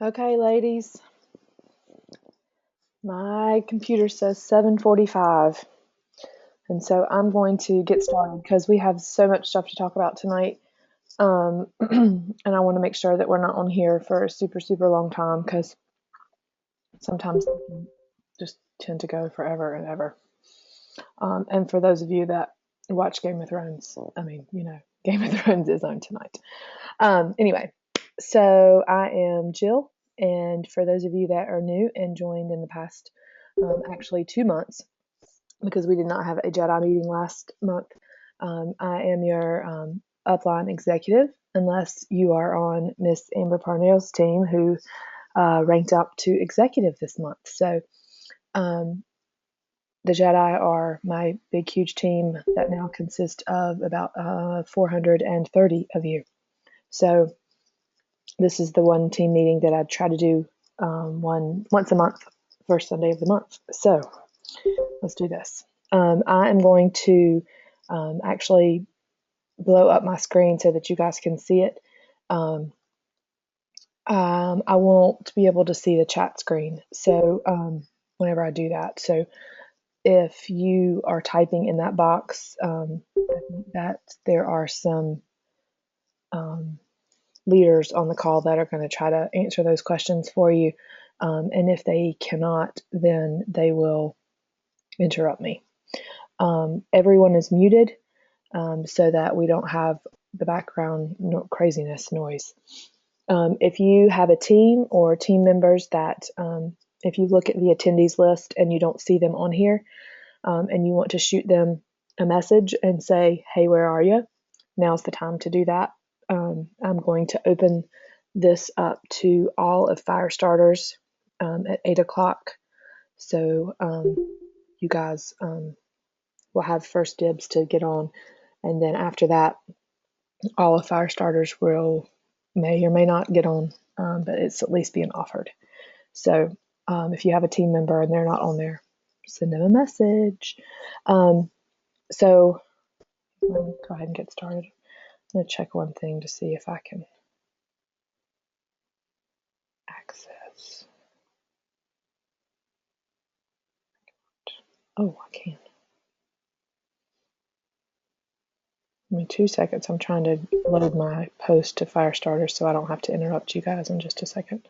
Okay, ladies, my computer says 7:45, and so I'm going to get started because we have so much stuff to talk about tonight. And I want to make sure that we're not on here for a super, super long time because sometimes they can just tend to go forever and ever. And for those of you that watch Game of Thrones, Game of Thrones is on tonight. Anyway, so I am Jill, and for those of you that are new and joined in the past, actually 2 months, because we did not have a JEDI meeting last month, I am your upline executive, unless you are on Miss Amber Parnell's team, who ranked up to executive this month. So the JEDI are my big, huge team that now consists of about 430 of you. So this is the one team meeting that I try to do once a month, first Sunday of the month. So let's do this. I am going to actually blow up my screen so that you guys can see it. I won't be able to see the chat screen, so whenever I do that. So if you are typing in that box, I think that there are some leaders on the call that are going to try to answer those questions for you. And if they cannot, then they will interrupt me. Everyone is muted so that we don't have the background craziness noise. If you have a team or team members that, if you look at the attendees list and you don't see them on here, and you want to shoot them a message and say, hey, where are you? Now's the time to do that. I'm going to open this up to all of Firestarters at 8 o'clock. So you guys will have first dibs to get on. And then after that, all of Firestarters may or may not get on, but it's at least being offered. So if you have a team member and they're not on there, send them a message. So let me go ahead and get started. I'm going to check one thing to see if I can access. Oh, I can. Give me 2 seconds. I'm trying to load my post to Firestarter so I don't have to interrupt you guys in just a second.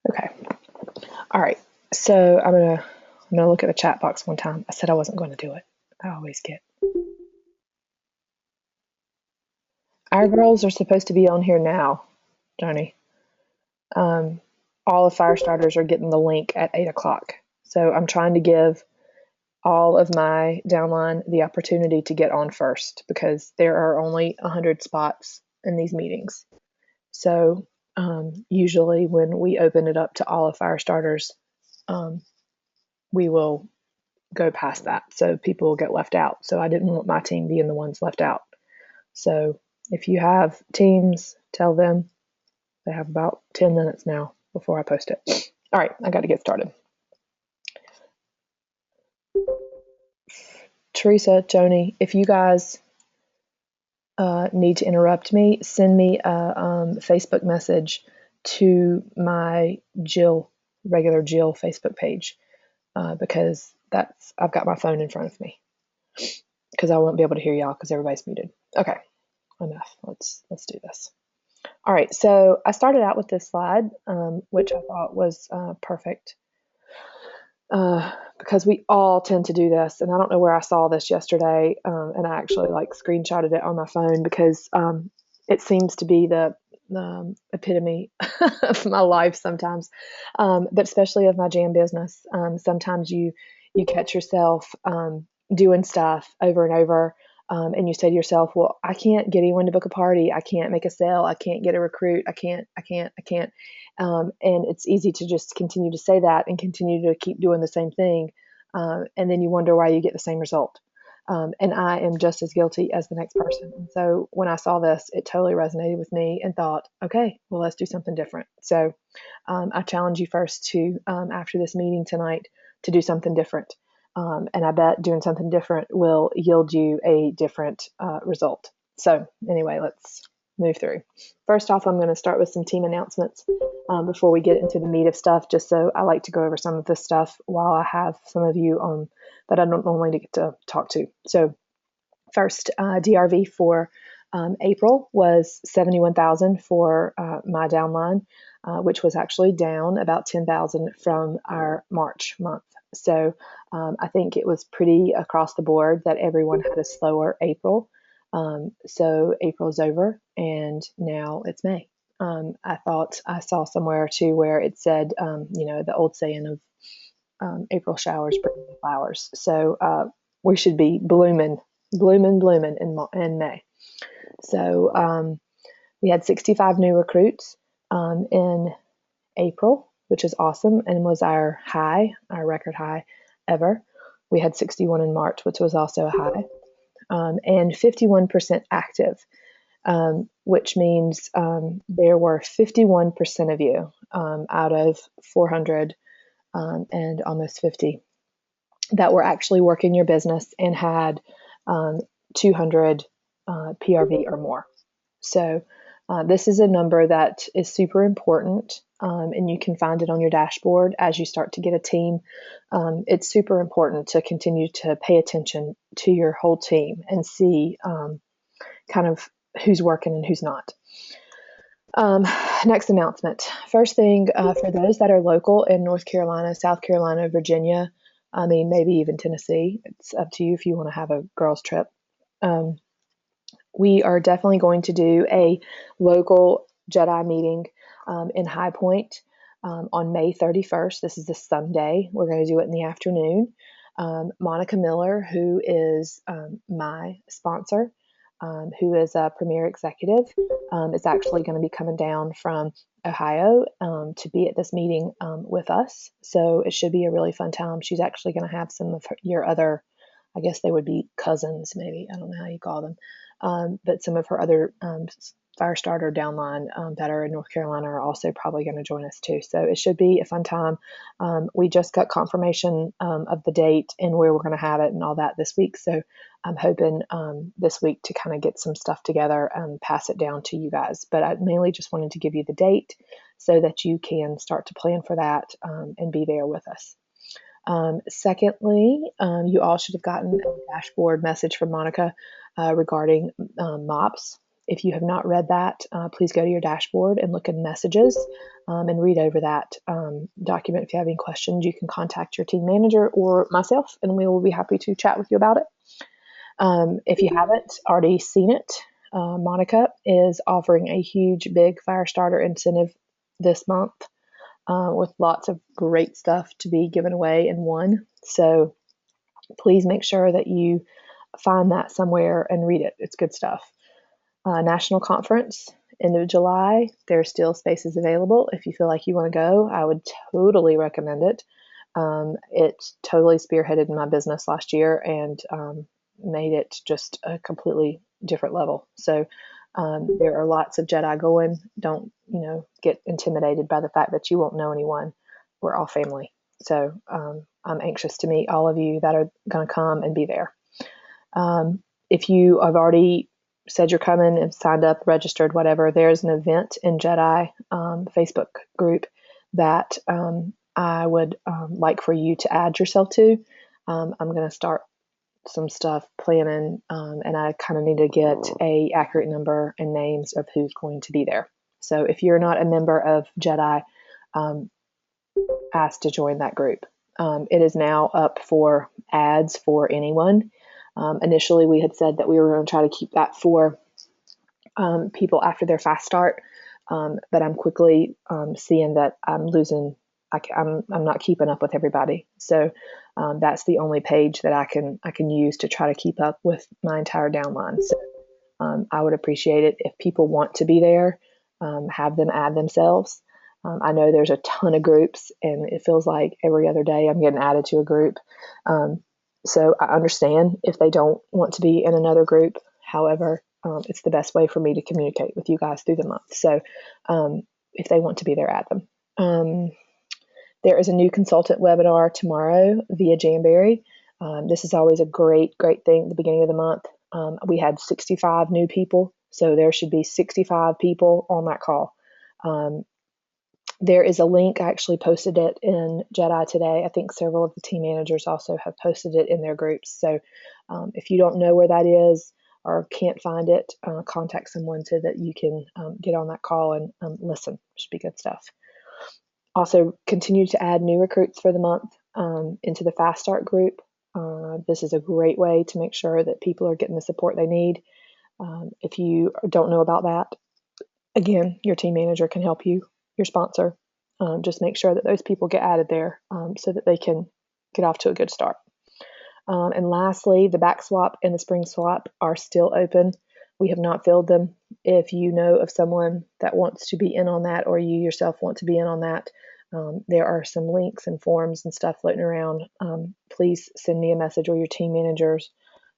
Okay. All right. So I'm gonna look at the chat box one time. I said I wasn't going to do it. I always get. Our girls are supposed to be on here now, Johnny. All of Firestarters are getting the link at 8 o'clock. So I'm trying to give all of my downline the opportunity to get on first because there are only 100 spots in these meetings. So usually when we open it up to all of Firestarters, we will go past that. So people will get left out. So I didn't want my team being the ones left out. So if you have teams, tell them they have about 10 minutes now before I post it. All right, I got to get started. Teresa, Joni, if you guys need to interrupt me, send me a Facebook message to my regular Jill Facebook page because I've got my phone in front of me because I won't be able to hear y'all because everybody's muted. Okay, enough. Let's do this. All right, so I started out with this slide, which I thought was perfect. Because we all tend to do this, and I don't know where I saw this yesterday, and I actually screenshotted it on my phone because it seems to be the epitome of my life sometimes, but especially of my jam business. Sometimes you catch yourself doing stuff over and over, and you say to yourself, well, I can't get anyone to book a party. I can't make a sale. I can't get a recruit. I can't. And it's easy to just continue to say that and continue to keep doing the same thing. And then you wonder why you get the same result. And I am just as guilty as the next person. And so when I saw this, it totally resonated with me and thought, okay, well, let's do something different. So I challenge you first to, after this meeting tonight, to do something different. And I bet doing something different will yield you a different result. So anyway, let's move through. First off, I'm going to start with some team announcements before we get into the meat of stuff, just so I like to go over some of this stuff while I have some of you on that I don't normally get to talk to. So first, DRV for April was 71,000 for my downline, which was actually down about 10,000 from our March month. So I think it was pretty across the board that everyone had a slower April. So April's over and now it's May. I thought I saw somewhere too where it said, the old saying of April showers bring flowers. So we should be blooming in May. So we had 65 new recruits in April, which is awesome and was our record high ever. We had 61 in March, which was also a high, and 51% active, which means there were 51% of you out of 400 and almost 50 that were actually working your business and had 200 PRV or more. So this is a number that is super important, and you can find it on your dashboard as you start to get a team. It's super important to continue to pay attention to your whole team and see kind of who's working and who's not. Next announcement. First thing, for those that are local in North Carolina, South Carolina, Virginia, maybe even Tennessee, it's up to you if you want to have a girls trip. We are definitely going to do a local JEDI meeting in High Point on May 31st. This is a Sunday. We're going to do it in the afternoon. Monica Miller, who is my sponsor, who is a premier executive, is actually going to be coming down from Ohio to be at this meeting with us. So it should be a really fun time. She's actually going to have some of your other, I guess they would be cousins, maybe. I don't know how you call them. But some of her other Firestarter downline that are in North Carolina are also probably going to join us too. So it should be a fun time. We just got confirmation of the date and where we're going to have it and all that this week. So I'm hoping this week to kind of get some stuff together and pass it down to you guys. But I mainly just wanted to give you the date so that you can start to plan for that and be there with us. Secondly, you all should have gotten a dashboard message from Monica regarding MOPS. If you have not read that, please go to your dashboard and look in messages and read over that document. If you have any questions, you can contact your team manager or myself, and we will be happy to chat with you about it. If you haven't already seen it, Monica is offering a huge, big Firestarter incentive this month with lots of great stuff to be given away in one. So please make sure that you find that somewhere and read it. It's good stuff. National conference, end of July. There's still spaces available. If you feel like you want to go, I would totally recommend it. It totally spearheaded my business last year and made it just a completely different level. So there are lots of JEDI going. Don't, get intimidated by the fact that you won't know anyone. We're all family. So I'm anxious to meet all of you that are going to come and be there. If you have already said you're coming and signed up, registered, whatever, there's an event in JEDI Facebook group that I would like for you to add yourself to. I'm going to start some stuff planning, and I kind of need to get a accurate number and names of who's going to be there. So if you're not a member of JEDI, ask to join that group. It is now up for ads for anyone. Initially, we had said that we were going to try to keep that for people after their fast start, but I'm quickly seeing that I'm losing. I'm not keeping up with everybody, so that's the only page that I can use to try to keep up with my entire downline. So I would appreciate it if people want to be there, have them add themselves. I know there's a ton of groups, and it feels like every other day I'm getting added to a group. So I understand if they don't want to be in another group. However, it's the best way for me to communicate with you guys through the month. So if they want to be there, add them. There is a new consultant webinar tomorrow via Jamberry. This is always a great thing at the beginning of the month. We had 65 new people, so there should be 65 people on that call. There is a link. I actually posted it in JEDI today. I think several of the team managers also have posted it in their groups. So if you don't know where that is or can't find it, contact someone so that you can get on that call and listen. It should be good stuff. Also, continue to add new recruits for the month into the Fast Start group. This is a great way to make sure that people are getting the support they need. If you don't know about that, again, your team manager can help you, your sponsor. Just make sure that those people get added there so that they can get off to a good start. And lastly, the back swap and the spring swap are still open. We have not filled them. If you know of someone that wants to be in on that, or you yourself want to be in on that, there are some links and forms and stuff floating around. Please send me a message, or your team managers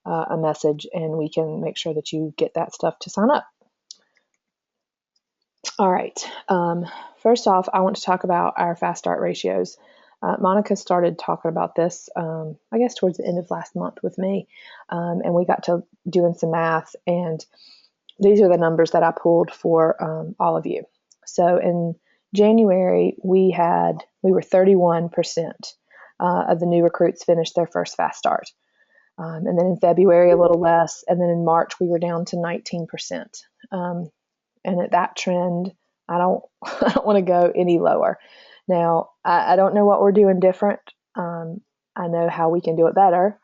a message, and we can make sure that you get that stuff to sign up. All right. First off, I want to talk about our fast start ratios. Monica started talking about this, I guess, towards the end of last month with me, and we got to doing some math, and these are the numbers that I pulled for all of you. So in January, we were 31% of the new recruits finished their first fast start. And then in February, a little less. And then in March, we were down to 19%. And at that trend, I don't want to go any lower. Now, I don't know what we're doing different. I know how we can do it better.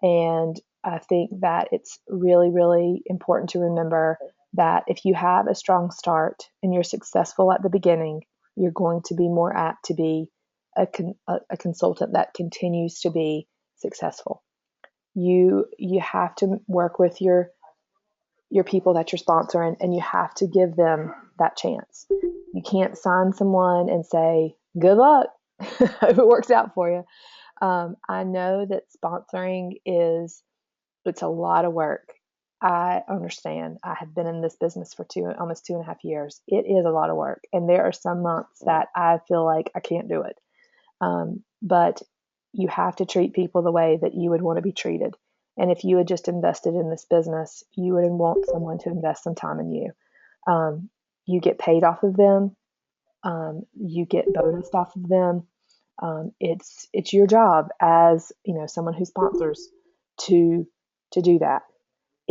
And I think that it's really, really important to remember that if you have a strong start and you're successful at the beginning, you're going to be more apt to be a consultant that continues to be successful. You have to work with your people that you're sponsoring, and you have to give them that chance. You can't sign someone and say, good luck, hope it works out for you. I know that sponsoring it's a lot of work. I understand. I have been in this business for almost 2.5 years. It is a lot of work. And there are some months that I feel like I can't do it. But you have to treat people the way that you would want to be treated. And if you had just invested in this business, you would want someone to invest some time in you. You get paid off of them. You get bonused off of them. It's your job as someone who sponsors to do that.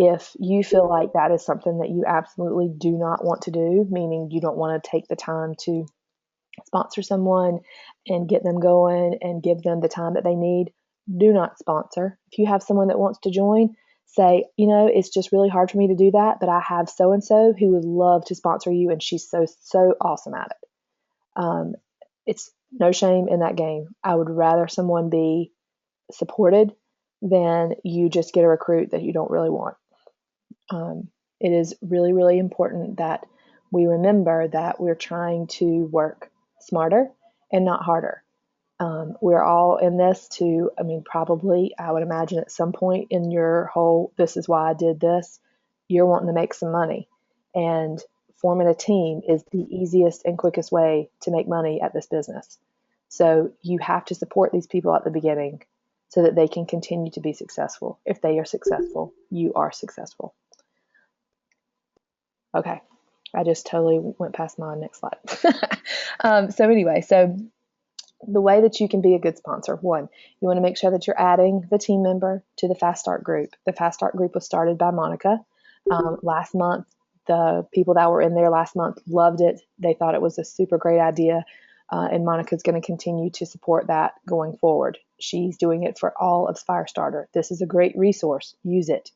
If you feel like that is something that you absolutely do not want to do, meaning you don't want to take the time to sponsor someone and get them going and give them the time that they need, do not sponsor. If you have someone that wants to join, say, it's just really hard for me to do that, but I have so-and-so who would love to sponsor you, and she's so awesome at it. It's no shame in that game. I would rather someone be supported than you just get a recruit that you don't really want. It is really, really important that we remember that we're trying to work smarter and not harder. We're all in this probably, I would imagine at some point in your whole, this is why I did this, you're wanting to make some money. And forming a team is the easiest and quickest way to make money at this business. So you have to support these people at the beginning so that they can continue to be successful. If they are successful, you are successful. Okay, I just totally went past my next slide. So the way that you can be a good sponsor, one, you want to make sure that you're adding the team member to the Fast Start group. The Fast Start group was started by Monica last month. The people that were in there last month loved it. They thought it was a super great idea, and Monica's going to continue to support that going forward. She's doing it for all of Firestarter. This is a great resource. Use it.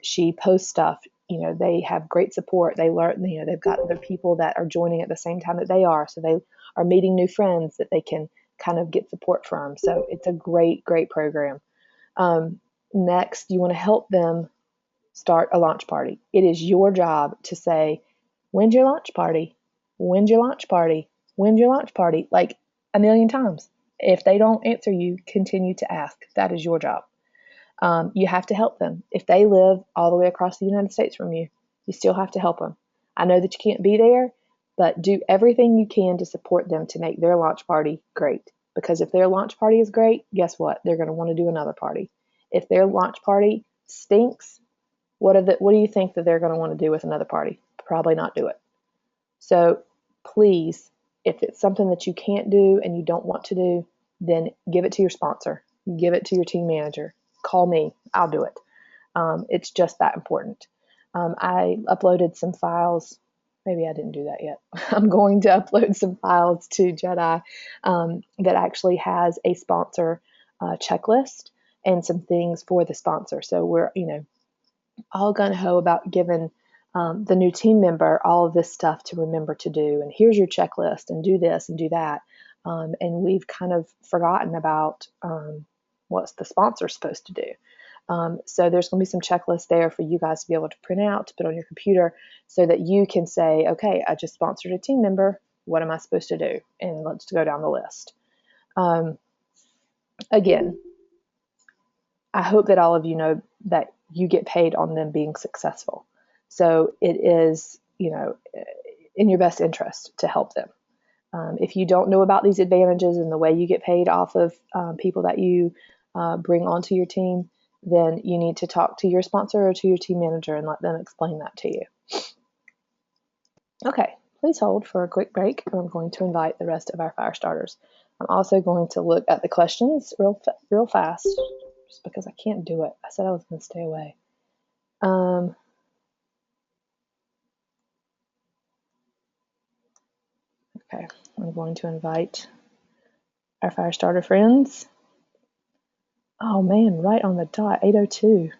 She posts stuff. They have great support. They learn, they've got other people that are joining at the same time that they are. So they are meeting new friends that they can kind of get support from. So it's a great program. Next, you want to help them start a launch party. It is your job to say, when's your launch party? When's your launch party? When's your launch party? Like 1,000,000 times. If they don't answer you, continue to ask. That is your job. You have to help them. If they live all the way across the United States from you, you still have to help them. I know that you can't be there. but do everything you can to support them to make their launch party great. Because if their launch party is great, guess what? They're going to want to do another party. If their launch party stinks, what do you think that they're going to want to do with another party? Probably not do it. So please, if it's something that you can't do and you don't want to do, then give it to your sponsor, give it to your team manager, call me, I'll do it. It's just that important. I uploaded some files. Maybe I didn't do that yet. I'm going to upload some files to JEDI that actually has a sponsor checklist and some things for the sponsor. So we're, all gung-ho about giving the new team member all of this stuff to remember to do. And here's your checklist, and do this and do that. And we've kind of forgotten about what's the sponsor supposed to do. So there's going to be some checklists there for you guys to be able to print out, to put on your computer, so that you can say, okay, I just sponsored a team member. What am I supposed to do? And let's go down the list. Again, I hope that all of you know that you get paid on them being successful. So it is, in your best interest to help them. If you don't know about these advantages and the way you get paid off of people that you bring onto your team, then you need to talk to your sponsor or to your team manager and let them explain that to you. Okay, please hold for a quick break. I'm going to invite the rest of our fire starters. I'm also going to look at the questions real fast, just because I can't do it. I said I was going to stay away. Okay, I'm going to invite our fire starter friends. Oh man, right on the dot, 8:02.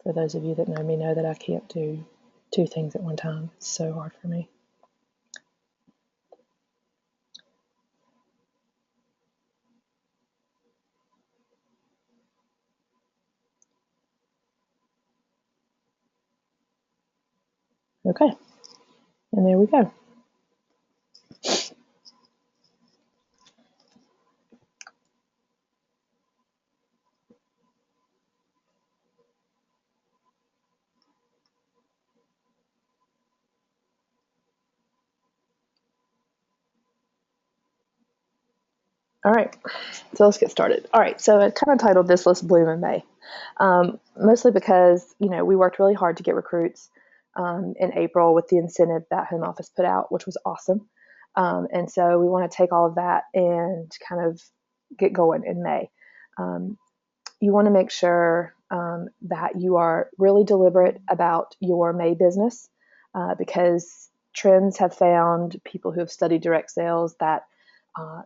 For those of you that know me know that I can't do two things at one time. It's so hard for me. Okay, and there we go. All right, so let's get started. All right, so I kind of titled this Let's Bloom in May, mostly because, we worked really hard to get recruits in April with the incentive that Home Office put out, which was awesome. And so we want to take all of that and kind of get going in May. You want to make sure that you are really deliberate about your May business because trends have found, people who have studied direct sales, that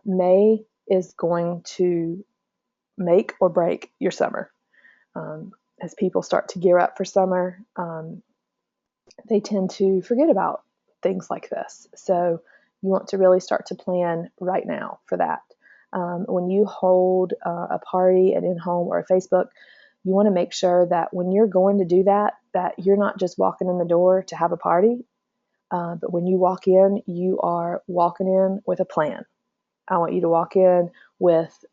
May is going to make or break your summer. As people start to gear up for summer, they tend to forget about things like this. So you want to really start to plan right now for that. When you hold a party, an in-home or a Facebook, you want to make sure that when you're going to do that, that you're not just walking in the door to have a party, but when you walk in, you are walking in with a plan. I want you to walk in with,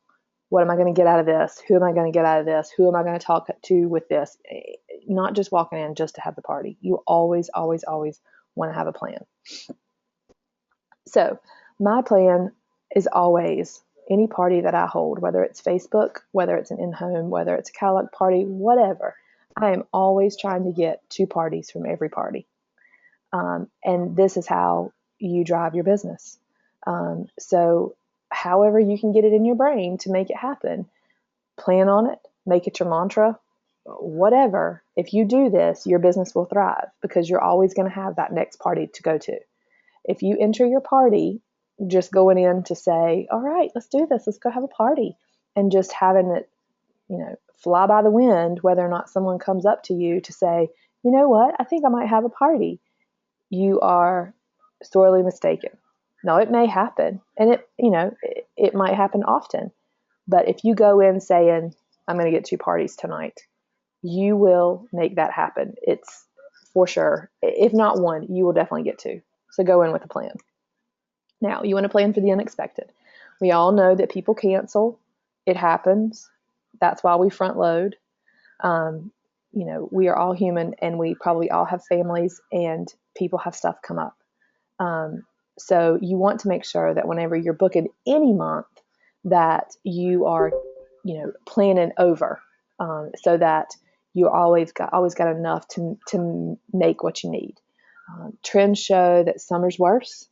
what am I going to get out of this? Who am I going to get out of this? Who am I going to talk to with this? Not just walking in just to have the party. You always, always, always want to have a plan. So my plan is always, any party that I hold, whether it's Facebook, whether it's an in-home, whether it's a Cadillac party, whatever, I am always trying to get 2 parties from every party. And this is how you drive your business. So however you can get it in your brain to make it happen, plan on it, make it your mantra, whatever. If you do this, your business will thrive because you're always going to have that next party to go to. If you enter your party just going in to say, all right, let's do this, let's go have a party, and just having it, fly by the wind, whether or not someone comes up to you to say, you know what, I think I might have a party, you are sorely mistaken. Now, it may happen, and it might happen often, but if you go in saying, I'm going to get 2 parties tonight, you will make that happen. It's for sure. If not 1, you will definitely get 2. So go in with a plan. Now, you want to plan for the unexpected. We all know that people cancel. It happens. That's why we front load. we are all human, and we probably all have families, and people have stuff come up. So you want to make sure that whenever you're booking any month, that you are, planning over, so that you always got enough to make what you need. Trends show that summer's worse.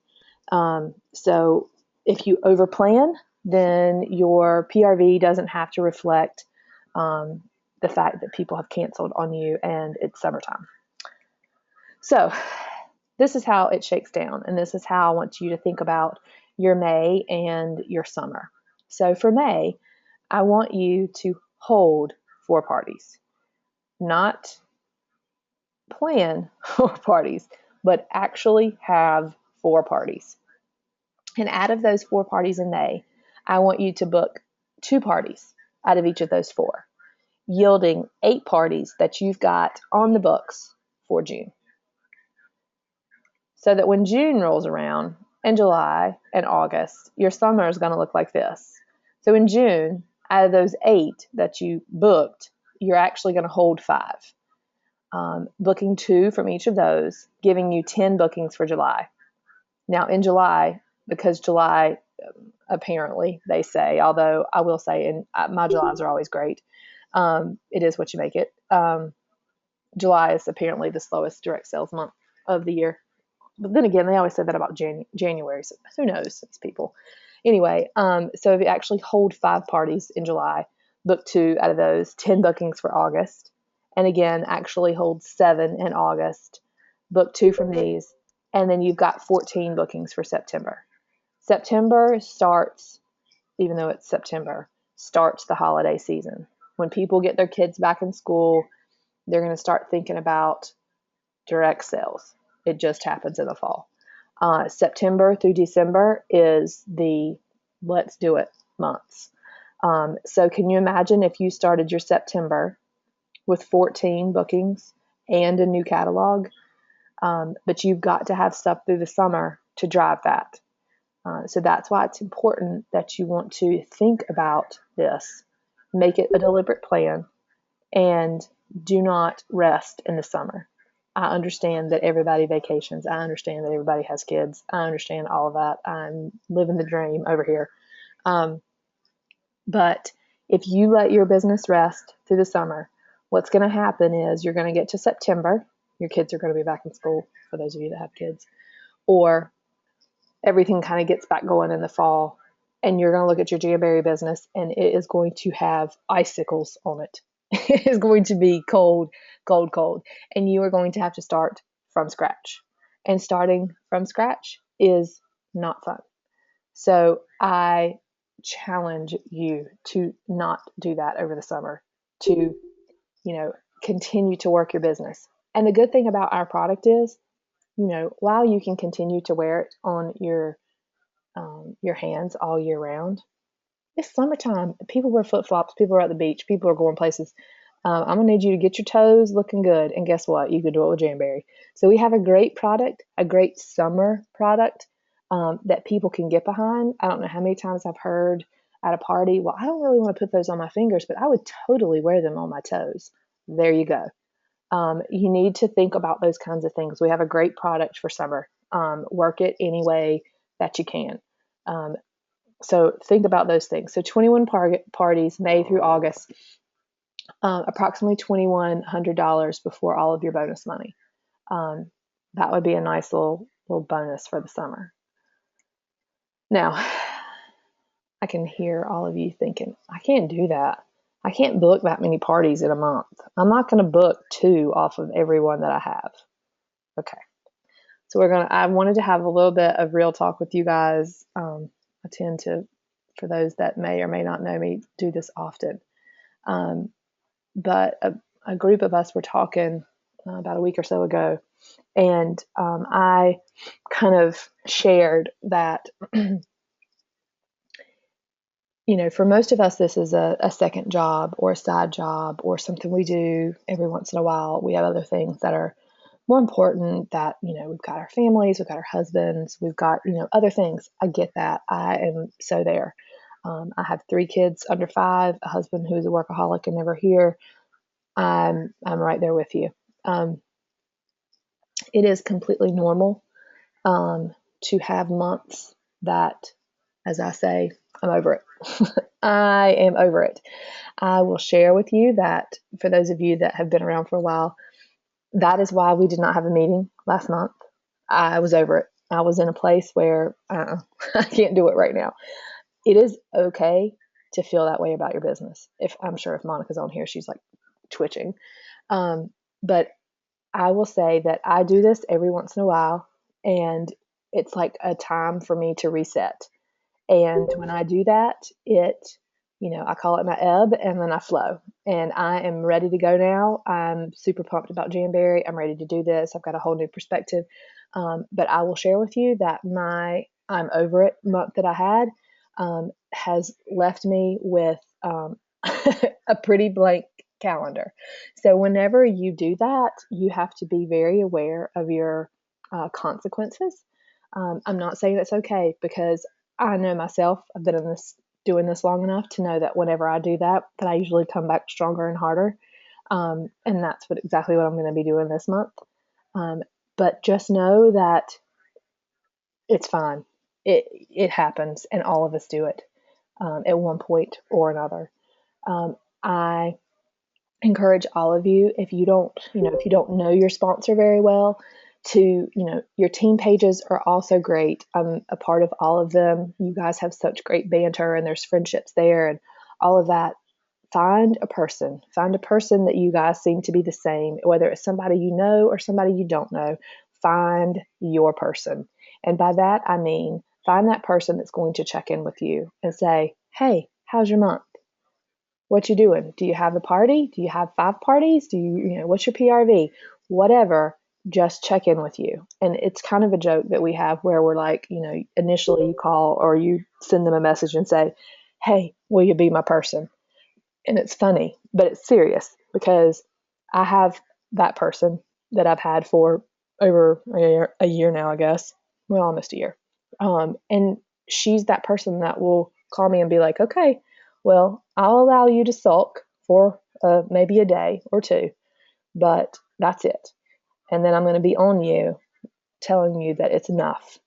So if you overplan, then your PRV doesn't have to reflect the fact that people have canceled on you and it's summertime. So this is how it shakes down, and this is how I want you to think about your May and your summer. So for May, I want you to hold 4 parties, not plan 4 parties, but actually have 4 parties. And out of those 4 parties in May, I want you to book 2 parties out of each of those 4, yielding 8 parties that you've got on the books for June. So that when June rolls around, and July and August, your summer is going to look like this. So in June, out of those 8 that you booked, you're actually going to hold 5. Booking 2 from each of those, giving you 10 bookings for July. Now in July, because July, apparently they say, although I will say, and my Julys are always great, it is what you make it. July is apparently the slowest direct sales month of the year. But then again, they always say that about January, so who knows, these people. Anyway, so if you actually hold 5 parties in July, book 2 out of those, 10 bookings for August, and again, actually hold 7 in August, book 2 from these, and then you've got 14 bookings for September. September starts, even though it's September, starts the holiday season. When people get their kids back in school, they're going to start thinking about direct sales. It just happens in the fall. September through December is the let's do it months. So can you imagine if you started your September with 14 bookings and a new catalog? But you've got to have stuff through the summer to drive that. So that's why it's important that you want to think about this, make it a deliberate plan, and do not rest in the summer. I understand that everybody vacations. I understand that everybody has kids. I understand all of that. I'm living the dream over here. But if you let your business rest through the summer, what's going to happen is you're going to get to September. Your kids are going to be back in school, for those of you that have kids. Or everything kind of gets back going in the fall. And you're going to look at your Jamberry business, and it is going to have icicles on it. It is going to be cold, cold, cold. And you are going to have to start from scratch. And starting from scratch is not fun. So I challenge you to not do that over the summer, to, continue to work your business. And the good thing about our product is, while you can continue to wear it on your hands all year round, it's summertime. People wear flip-flops. People are at the beach. People are going places. I'm going to need you to get your toes looking good. And guess what? You can do it with Jamberry. So we have a great product, a great summer product that people can get behind. I don't know how many times I've heard at a party, well, I don't really want to put those on my fingers, but I would totally wear them on my toes. There you go. You need to think about those kinds of things. We have a great product for summer. Work it any way that you can. So think about those things. So 21 parties, May through August, approximately $2,100 before all of your bonus money. That would be a nice little bonus for the summer. Now, I can hear all of you thinking, I can't do that. I can't book that many parties in a month. I'm not going to book 2 off of every one that I have. Okay. So I wanted to have a little bit of real talk with you guys. I tend to, for those that may or may not know me, do this often. But a group of us were talking about a week or so ago, and I kind of shared that, for most of us, this is a second job or a side job or something we do every once in a while. We have other things that are more important, that, we've got our families, we've got our husbands, we've got, other things. I get that. I am so there. I have 3 kids under 5, a husband who's a workaholic and never here. I'm right there with you. It is completely normal to have months that, as I say, I'm over it. I am over it. I will share with you that for those of you that have been around for a while, that is why we did not have a meeting last month. I was over it. I was in a place where I can't do it right now. It is okay to feel that way about your business. If I'm sure if Monica's on here, she's like twitching. But I will say that I do this every once in a while, and it's like a time for me to reset. And when I do that, I call it my ebb and then I flow. And I am ready to go now. I'm super pumped about Jamberry. I'm ready to do this. I've got a whole new perspective. But I will share with you that my I'm over it month that I had has left me with a pretty blank calendar. So whenever you do that, you have to be very aware of your consequences. I'm not saying it's okay because I know myself. I've been doing this long enough to know that whenever I do that, that I usually come back stronger and harder. And that's exactly what I'm going to be doing this month. But just know that it's fine. It happens, and all of us do it at one point or another. I encourage all of you, if you don't know your sponsor very well, to, your team pages are also great. I'm a part of all of them. You guys have such great banter and there's friendships there and all of that. Find a person that you guys seem to be the same, whether it's somebody you know or somebody you don't know. Find your person. And by that, I mean, find that person that's going to check in with you and say, hey, how's your month? What you doing? Do you have a party? Do you have 5 parties? Do what's your PRV? Whatever, just check in with you. And it's kind of a joke that we have where we're like, initially you call or you send them a message and say, hey, will you be my person? And it's funny, but it's serious because I have that person that I've had for over a year now, I guess. Well, almost a year. And she's that person that will call me and be like, okay, well, I'll allow you to sulk for maybe a day or two, but that's it. And then I'm going to be on you telling you that it's enough.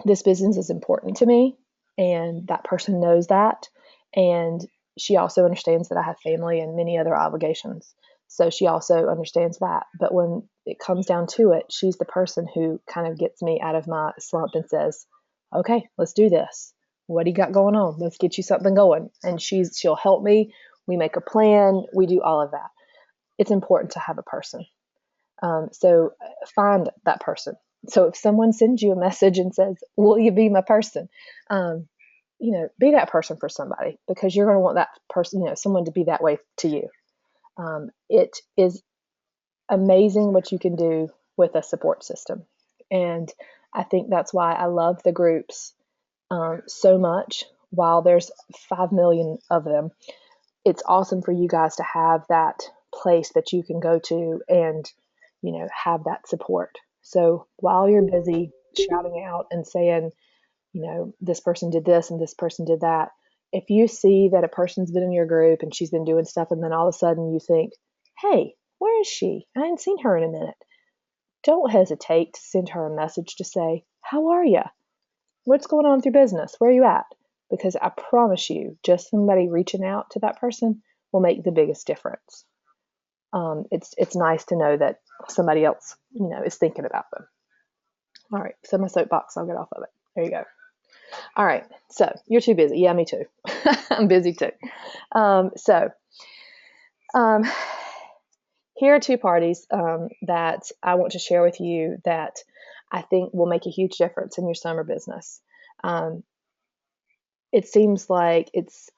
This business is important to me, and that person knows that. And she also understands that I have family and many other obligations. So she also understands that. But when it comes down to it, she's the person who kind of gets me out of my slump and says, okay, let's do this. What do you got going on? Let's get you something going. And she'll help me. We make a plan. We do all of that. It's important to have a person. So find that person. So if someone sends you a message and says, will you be my person? Be that person for somebody because you're going to want that person, someone to be that way to you. It is amazing what you can do with a support system. And I think that's why I love the groups so much. While there's 5 million of them, it's awesome for you guys to have that place that you can go to and, have that support. So while you're busy shouting out and saying, this person did this and this person did that, if you see that a person's been in your group and she's been doing stuff and then all of a sudden you think, hey, where is she? I hadn't seen her in a minute. Don't hesitate to send her a message to say, how are you? What's going on with your business? Where are you at? Because I promise you, just somebody reaching out to that person will make the biggest difference. It's nice to know that somebody else, is thinking about them. All right, so my soapbox, I'll get off of it. There you go. All right, so you're too busy. Yeah, me too. I'm busy too. So here are 2 parties that I want to share with you that I think will make a huge difference in your summer business. It seems like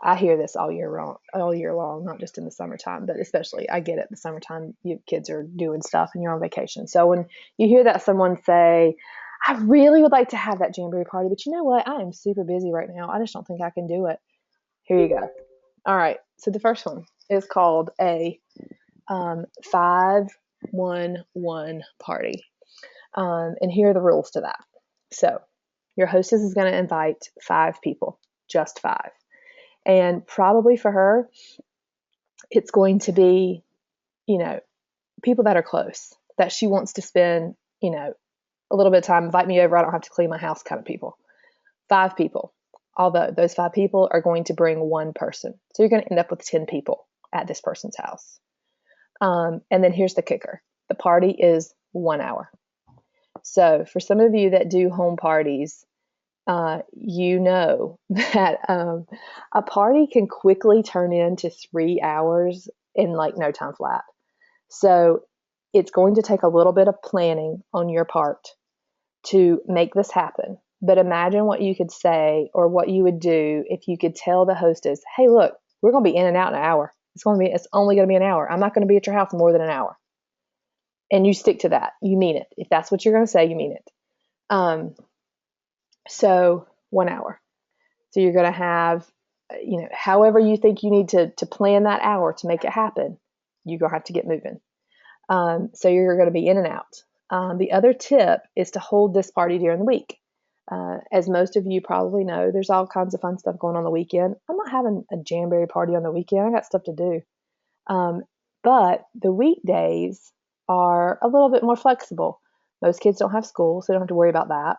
I hear this all year long, not just in the summertime, but especially I get it. The summertime, you kids are doing stuff and you're on vacation. So when you hear that someone say, I really would like to have that jamboree party, but you know what? I am super busy right now. I just don't think I can do it. Here you go. All right. So the first one is called a 5-1-1 party. And here are the rules to that. So your hostess is going to invite 5 people, just 5. And probably for her, It's going to be, people that are close, that she wants to spend, a little bit of time, invite me over, I don't have to clean my house kind of people. 5 people. Although those 5 people are going to bring one person. So you're going to end up with 10 people at this person's house. And then here's the kicker. The party is 1 hour. So for some of you that do home parties, you know that a party can quickly turn into 3 hours in like no time flat. So it's going to take a little bit of planning on your part to make this happen. But imagine what you could say or what you would do if you could tell the hostess, hey, look, we're going to be in and out in an hour. It's only going to be an hour. I'm not going to be at your house more than an hour. And you stick to that. You mean it. If that's what you're going to say, you mean it. So 1 hour. So you're going to have, however you think you need to plan that hour to make it happen, you're going to have to get moving. So you're going to be in and out. The other tip is to hold this party during the week. As most of you probably know, there's all kinds of fun stuff going on the weekend. I'm not having a jamboree party on the weekend. I got stuff to do. But the weekdays are a little bit more flexible. Most kids don't have school, so they don't have to worry about that.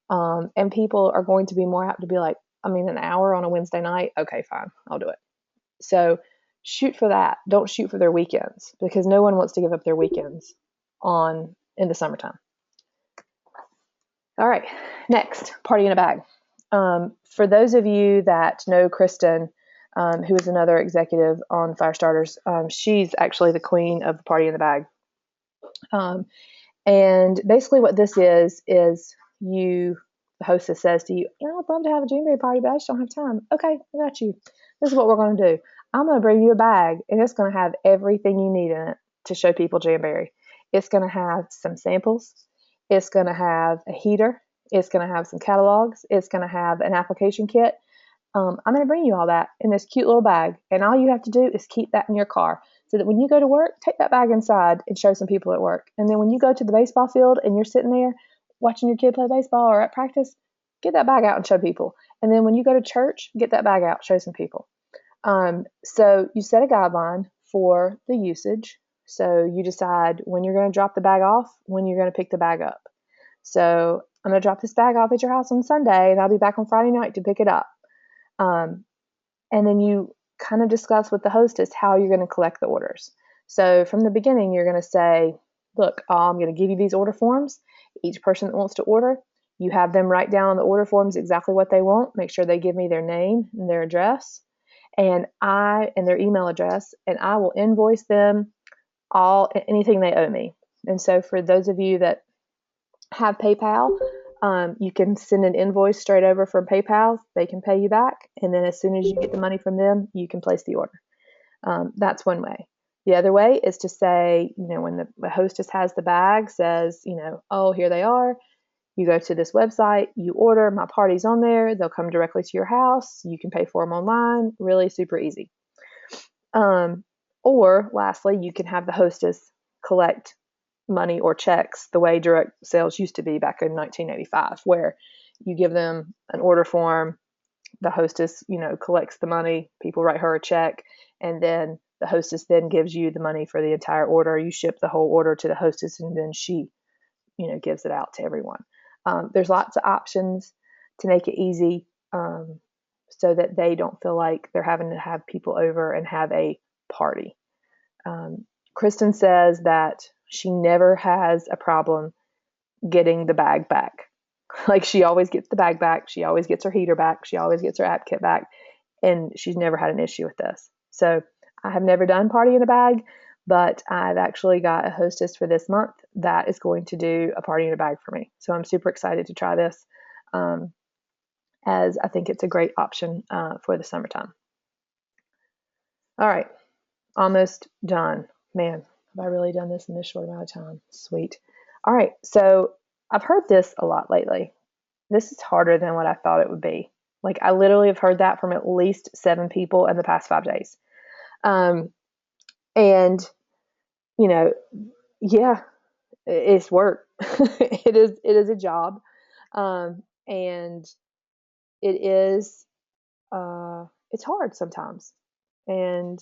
And people are going to be more apt to be like, an hour on a Wednesday night. Okay, fine. I'll do it. So shoot for that. Don't shoot for their weekends because no one wants to give up their weekends in the summertime. All right, next, party in a bag. For those of you that know Kristen, who is another executive on Firestarters, she's actually the queen of the party in the bag. And basically what this is the hostess says to you, I'd love to have a jamboree party, but I just don't have time. Okay, I got you. This is what we're going to do. I'm going to bring you a bag, and it's going to have everything you need in it to show people jamboree. It's going to have some samples. It's going to have a heater. It's going to have some catalogs. It's going to have an application kit. I'm going to bring you all that in this cute little bag, and all you have to do is keep that in your car so that when you go to work, take that bag inside and show some people at work. And then when you go to the baseball field and you're sitting there watching your kid play baseball or at practice, get that bag out and show people. And then when you go to church, get that bag out, show some people. So you set a guideline for the usage. So you decide when you're going to drop the bag off, when you're going to pick the bag up. So I'm going to drop this bag off at your house on Sunday, and I'll be back on Friday night to pick it up. And then you kind of discuss with the hostess how you're going to collect the orders. So from the beginning, you're going to say, look, I'm going to give you these order forms. Each person that wants to order, you have them write down on the order forms exactly what they want. Make sure they give me their name and their address and their email address, and I will invoice them anything they owe me. And so for those of you that have PayPal, you can send an invoice straight over from PayPal. They can pay you back. And then as soon as you get the money from them, you can place the order. That's one way. The other way is to say, when the hostess has the bag, says, oh, here they are. You go to this website, you order, my party's on there. They'll come directly to your house. You can pay for them online. Really super easy. Or lastly, you can have the hostess collect money or checks the way direct sales used to be back in 1985, where you give them an order form, the hostess, collects the money, people write her a check, and then the hostess then gives you the money for the entire order. You ship the whole order to the hostess, and then she, gives it out to everyone. There's lots of options to make it easy, so that they don't feel like they're having to have people over and have a party. Kristen says that she never has a problem getting the bag back. Like, she always gets the bag back. She always gets her heater back. She always gets her app kit back. And she's never had an issue with this. So I have never done party in a bag, but I've actually got a hostess for this month that is going to do a party in a bag for me. So I'm super excited to try this, as I think it's a great option for the summertime. All right, almost done. Man, have I really done this in this short amount of time? Sweet. All right, so I've heard this a lot lately. This is harder than what I thought it would be. Like, I literally have heard that from at least 7 people in the past 5 days. And, yeah, it's work. It is a job. And it is, it's hard sometimes. And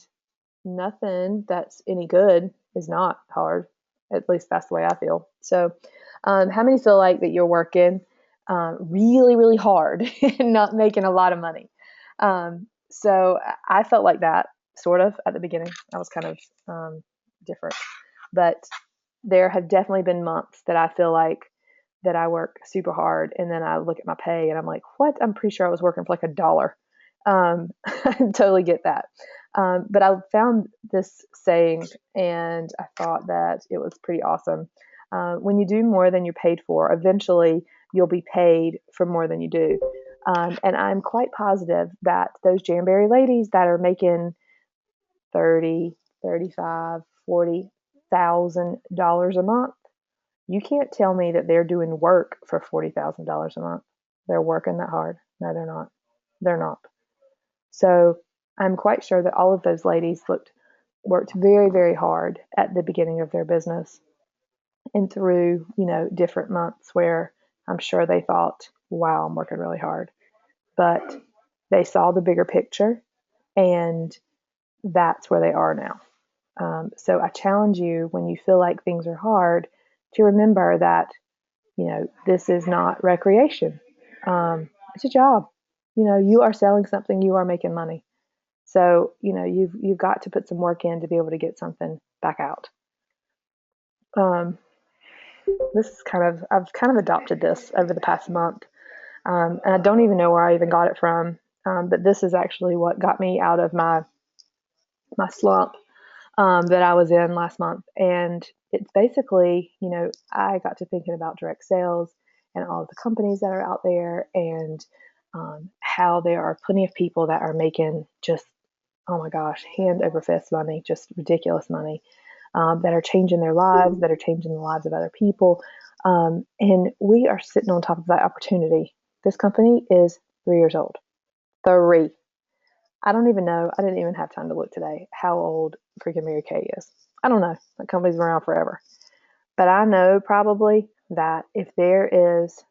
nothing that's any good is not hard. At least that's the way I feel. So, how many feel like that you're working really, really hard and not making a lot of money? So I felt like that sort of at the beginning. I was kind of different, but there have definitely been months that I feel like that I work super hard, and then I look at my pay and I'm like, what? I'm pretty sure I was working for like $1. I totally get that. But I found this saying and I thought that it was pretty awesome. When you do more than you're paid for, eventually you'll be paid for more than you do. And I'm quite positive that those Jamberry ladies that are making 30, 35, $40,000 a month, you can't tell me that they're doing work for $40,000 a month. They're working that hard. No, they're not. They're not. So I'm quite sure that all of those ladies worked very, very hard at the beginning of their business and through, different months where I'm sure they thought, wow, I'm working really hard. But they saw the bigger picture, and that's where they are now. So I challenge you, when you feel like things are hard, to remember that, this is not recreation. It's a job. You are selling something, you are making money. So, you've got to put some work in to be able to get something back out. Um, this is I've kind of adopted this over the past month. And I don't even know where I even got it from. But this is actually what got me out of my slump that I was in last month. And it's basically, I got to thinking about direct sales and all of the companies that are out there, and how there are plenty of people that are making just, oh my gosh, hand over fist money, just ridiculous money, that are changing their lives, that are changing the lives of other people. And we are sitting on top of that opportunity. This company is 3 years old. 3. I don't even know. I didn't even have time to look today how old freaking Mary Kay is. I don't know. That company's been around forever. But I know probably that if there is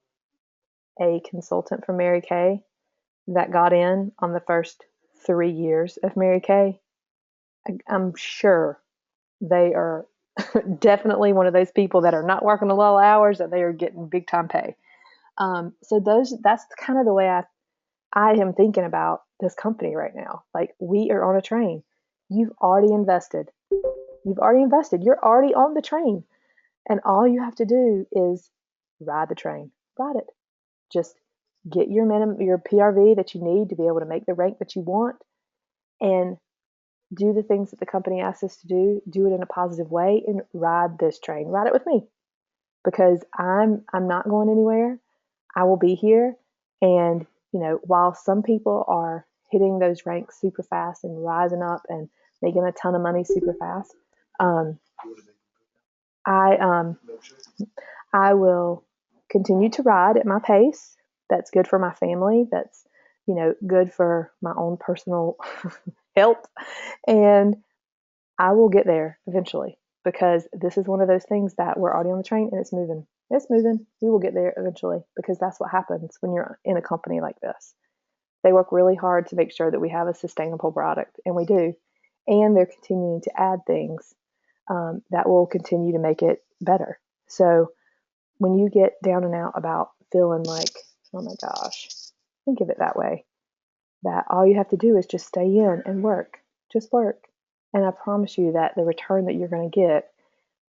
a consultant from Mary Kay that got in on the first 3 years of Mary Kay, I'm sure they are definitely one of those people that are not working a lot of hours, that they are getting big time pay. So that's kind of the way I am thinking about this company right now. Like, we are on a train. You've already invested. You've already invested. You're already on the train. And all you have to do is ride the train. Ride it. Just get your PRV that you need to be able to make the rank that you want, and do the things that the company asks us to do it in a positive way, and ride this train. Ride it with me, because I'm not going anywhere. I will be here. And, while some people are hitting those ranks super fast and rising up and making a ton of money super fast, um, I I will continue to ride at my pace. That's good for my family. That's, good for my own personal health. And I will get there eventually, because this is one of those things that we're already on the train and it's moving. It's moving. We will get there eventually, because that's what happens when you're in a company like this. They work really hard to make sure that we have a sustainable product, and we do. And they're continuing to add things that will continue to make it better. So when you get down and out about feeling like, oh my gosh, think of it that way, that all you have to do is just stay in and work, just work. And I promise you that the return that you're going to get,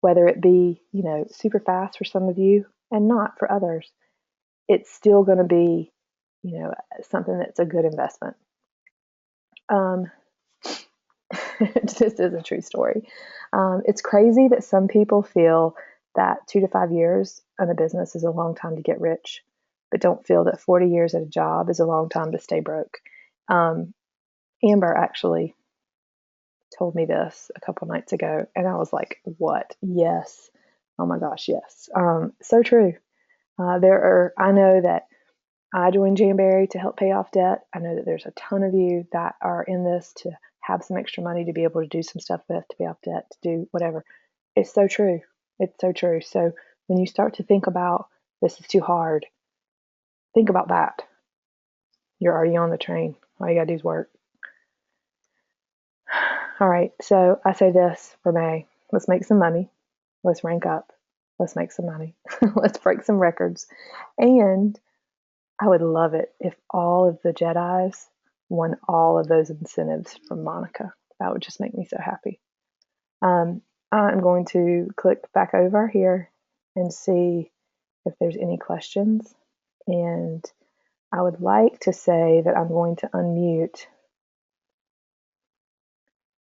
whether it be, super fast for some of you and not for others, it's still going to be, something that's a good investment. Um, this is a true story. It's crazy that some people feel that 2 to 5 years in a business is a long time to get rich, but don't feel that 40 years at a job is a long time to stay broke. Amber actually told me this a couple nights ago, and I was like, what? Yes. Oh my gosh, yes. So true. I know that I joined Jamberry to help pay off debt. I know that there's a ton of you that are in this to have some extra money to be able to do some stuff with, to pay off debt, to do whatever. It's so true. It's so true. So when you start to think about, this is too hard, think about that. You're already on the train. All you got to do is work. All right, so I say this for May. Let's make some money. Let's rank up. Let's make some money. Let's break some records. And I would love it if all of the Jedis won all of those incentives from Monica. That would just make me so happy. I'm going to click back over here and see if there's any questions. And I would like to say that I'm going to unmute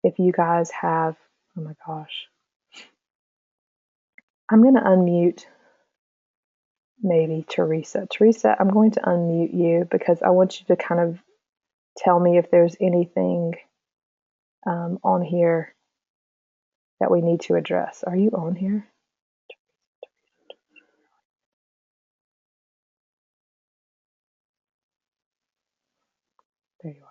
if you guys have, oh my gosh. I'm going to unmute maybe Teresa. Teresa, I'm going to unmute you because I want you to kind of tell me if there's anything on here that we need to address. Are you on here? There you are.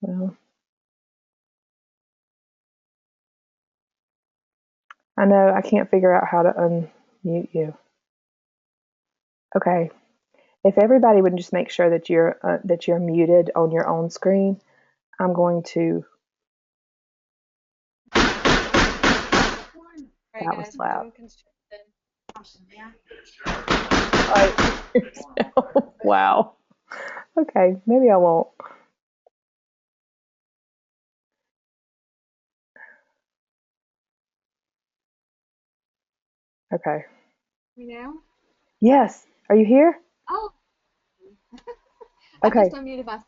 Well, I know I can't figure out how to unmute you. Okay. If everybody would just make sure that you're muted on your own screen, I'm going to. That was loud. Wow. Okay, maybe I won't. Okay. You know? Yes. Are you here? Oh, Okay. I just unmuted myself.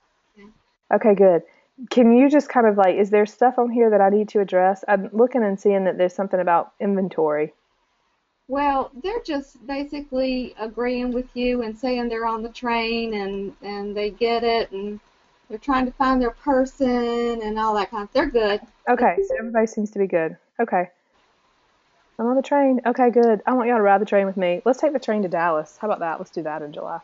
Okay, good. Can you just kind of like, is there stuff on here that I need to address? I'm looking and seeing that there's something about inventory. Well, they're just basically agreeing with you and saying they're on the train and they get it and they're trying to find their person and all that kind of. They're good. Okay, so everybody seems to be good. Okay. I'm on the train. Okay, good. I want y'all to ride the train with me. Let's take the train to Dallas. How about that? Let's do that in July.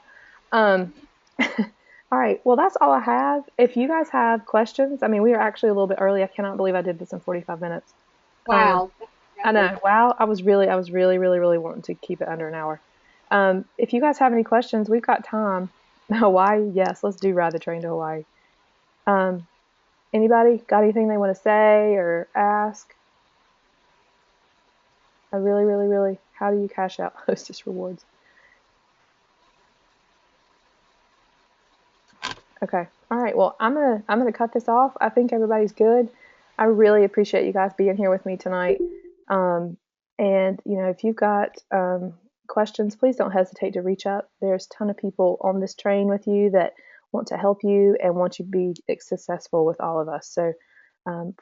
Um, all right. Well, that's all I have. If you guys have questions, I mean, we are actually a little bit early. I cannot believe I did this in 45 minutes. Um, Wow. I know. Wow. I was really wanting to keep it under an hour. If you guys have any questions, we've got time. Hawaii, yes, let's do ride the train to Hawaii. Um, Anybody got anything they want to say or ask? I really, how do you cash out hostess rewards? Okay. All right. Well, I'm gonna cut this off. I think everybody's good. I really appreciate you guys being here with me tonight. Um, and if you've got questions, please don't hesitate to reach up. There's a ton of people on this train with you that want to help you and want you to be successful with all of us. So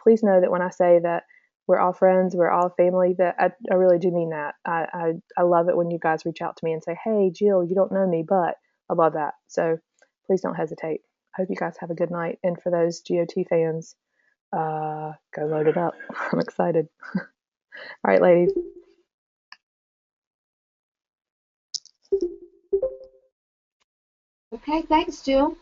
please know that when I say that we're all friends, we're all family, that I really do mean that. I love it when you guys reach out to me and say, "Hey, Jill, you don't know me, but I love that." So please don't hesitate. I hope you guys have a good night. And for those GOT fans, go load it up. I'm excited. All right, ladies. Okay, thanks, Jill.